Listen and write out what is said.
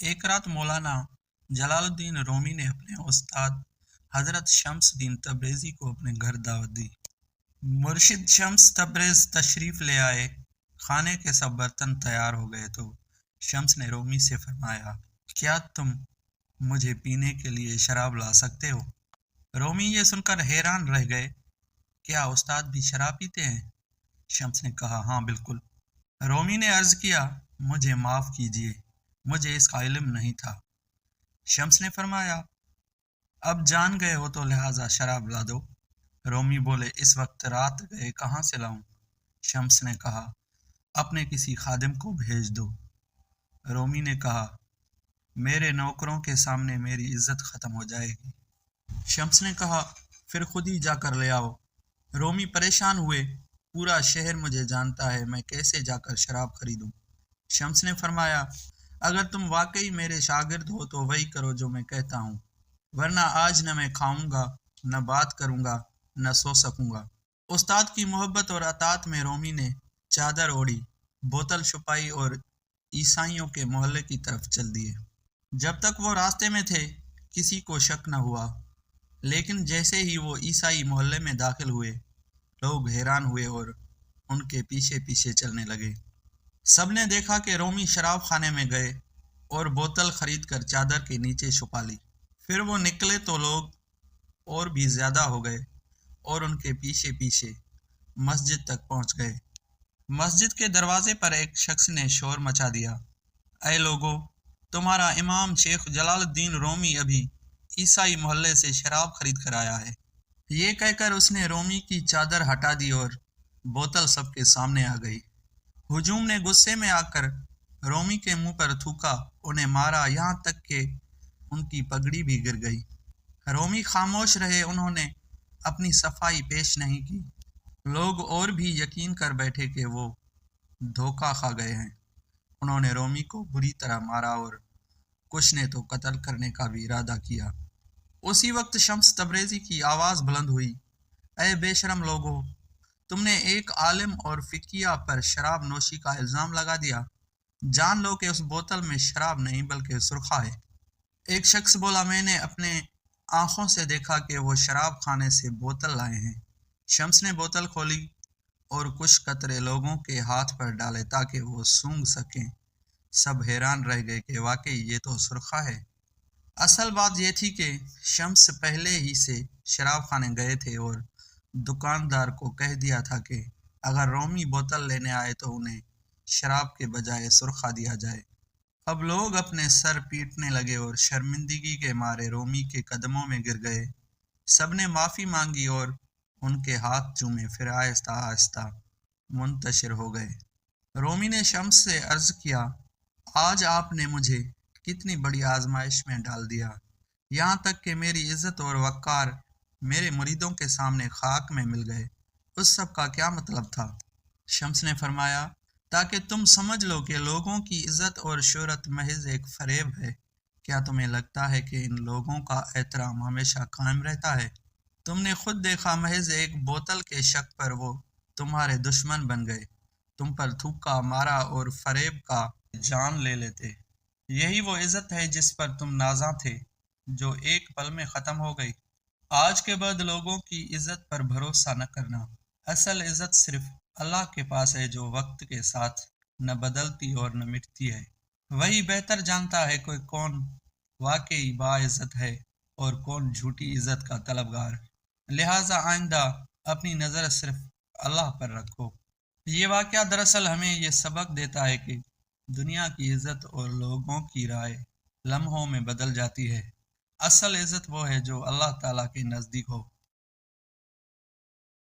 एक रात मौलाना जलालुद्दीन रूमी ने अपने उस्ताद हजरत शम्स दीन तब्रेज़ी को अपने घर दावत दी। मुर्शिद शम्स तब्रेज़ तशरीफ़ ले आए। खाने के सब बर्तन तैयार हो गए तो शम्स ने रूमी से फरमाया, क्या तुम मुझे पीने के लिए शराब ला सकते हो? रूमी ये सुनकर हैरान रह गए। क्या उस्ताद भी शराब पीते हैं? शम्स ने कहा, हाँ बिल्कुल। रूमी ने अर्ज किया, मुझे माफ़ कीजिए, मुझे इसका इल्म नहीं था। शम्स ने फरमाया, अब जान गए हो तो लिहाजा शराब ला दो। रोमी बोले, इस वक्त रात गए कहाँ से लाऊं? शम्स ने कहा, अपने किसी खादिम को भेज दो। रोमी ने कहा, मेरे नौकरों के सामने मेरी इज्जत खत्म हो जाएगी। शम्स ने कहा, फिर खुद ही जाकर ले आओ। रोमी परेशान हुए, पूरा शहर मुझे जानता है, मैं कैसे जाकर शराब खरीदूं? शम्स ने फरमाया, अगर तुम वाकई मेरे शागिर्द हो तो वही करो जो मैं कहता हूँ, वरना आज न मैं खाऊंगा, न बात करूंगा, न सो सकूंगा। उस्ताद की मोहब्बत और अतात में रोमी ने चादर ओढ़ी, बोतल छुपाई और ईसाइयों के मोहल्ले की तरफ चल दिए। जब तक वो रास्ते में थे किसी को शक न हुआ, लेकिन जैसे ही वो ईसाई मोहल्ले में दाखिल हुए, लोग हैरान हुए और उनके पीछे पीछे चलने लगे। सबने देखा कि रोमी शराब खाने में गए और बोतल खरीद कर चादर के नीचे छुपा ली। फिर वो निकले तो लोग और भी ज्यादा हो गए और उनके पीछे पीछे मस्जिद तक पहुंच गए। मस्जिद के दरवाजे पर एक शख्स ने शोर मचा दिया, ऐ लोगो, तुम्हारा इमाम शेख जलालुद्दीन रोमी अभी ईसाई मोहल्ले से शराब खरीद कर आया है। ये कहकर उसने रोमी की चादर हटा दी और बोतल सबके सामने आ गई। हुजूम ने गुस्से में आकर रोमी के मुंह पर थूका, उन्हें मारा, यहाँ तक कि उनकी पगड़ी भी गिर गई। रोमी खामोश रहे, उन्होंने अपनी सफाई पेश नहीं की। लोग और भी यकीन कर बैठे कि वो धोखा खा गए हैं। उन्होंने रोमी को बुरी तरह मारा और कुछ ने तो कत्ल करने का भी इरादा किया। उसी वक्त शम्स तब्रेज़ी की आवाज़ बुलंद हुई, ऐ बेशरम लोगो, तुमने एक आलिम और फिकिया पर शराब नोशी का इल्ज़ाम लगा दिया। जान लो कि उस बोतल में शराब नहीं बल्कि सुरखा है। एक शख्स बोला, मैंने अपने आंखों से देखा कि वो शराब खाने से बोतल लाए हैं। शम्स ने बोतल खोली और कुछ कतरे लोगों के हाथ पर डाले ताकि वो सूंघ सकें। सब हैरान रह गए कि वाकई ये तो सुरखा है। असल बात ये थी कि शम्स पहले ही से शराब खाने गए थे और दुकानदार को कह दिया था कि अगर रोमी बोतल लेने आए तो उन्हें शराब के बजाय सुरखा दिया जाए। अब लोग अपने सर पीटने लगे और शर्मिंदगी के मारे रोमी के कदमों में गिर गए। सबने माफ़ी मांगी और उनके हाथ चूमे, फिर आहिस्ता आहिस्ता मुंतशिर हो गए। रोमी ने शम्स से अर्ज किया, आज आपने मुझे कितनी बड़ी आजमाइश में डाल दिया, यहाँ तक कि मेरी इज्जत और वक़ार मेरे मुरीदों के सामने खाक में मिल गए। उस सब का क्या मतलब था? शम्स ने फरमाया, ताकि तुम समझ लो कि लोगों की इज्जत और शोहरत महज एक फरेब है। क्या तुम्हें लगता है कि इन लोगों का एहतराम हमेशा कायम रहता है? तुमने खुद देखा, महज एक बोतल के शक पर वो तुम्हारे दुश्मन बन गए, तुम पर थूका, मारा और फरेब का जान ले लेते। यही वो इज्जत है जिस पर तुम नाज़ा थे, जो एक पल में ख़त्म हो गई। आज के बाद लोगों की इज्जत पर भरोसा न करना। असल इज्जत सिर्फ अल्लाह के पास है, जो वक्त के साथ न बदलती और न मिटती है। वही बेहतर जानता है कि कौन वाकई बाइज्जत है और कौन झूठी इज्जत का तलबगार। लिहाजा आइंदा अपनी नज़र सिर्फ अल्लाह पर रखो। ये वाक़या दरअसल हमें ये सबक देता है कि दुनिया की इज्जत और लोगों की राय लम्हों में बदल जाती है। असल इज्जत वो है जो अल्लाह ताला के नज़दीक हो।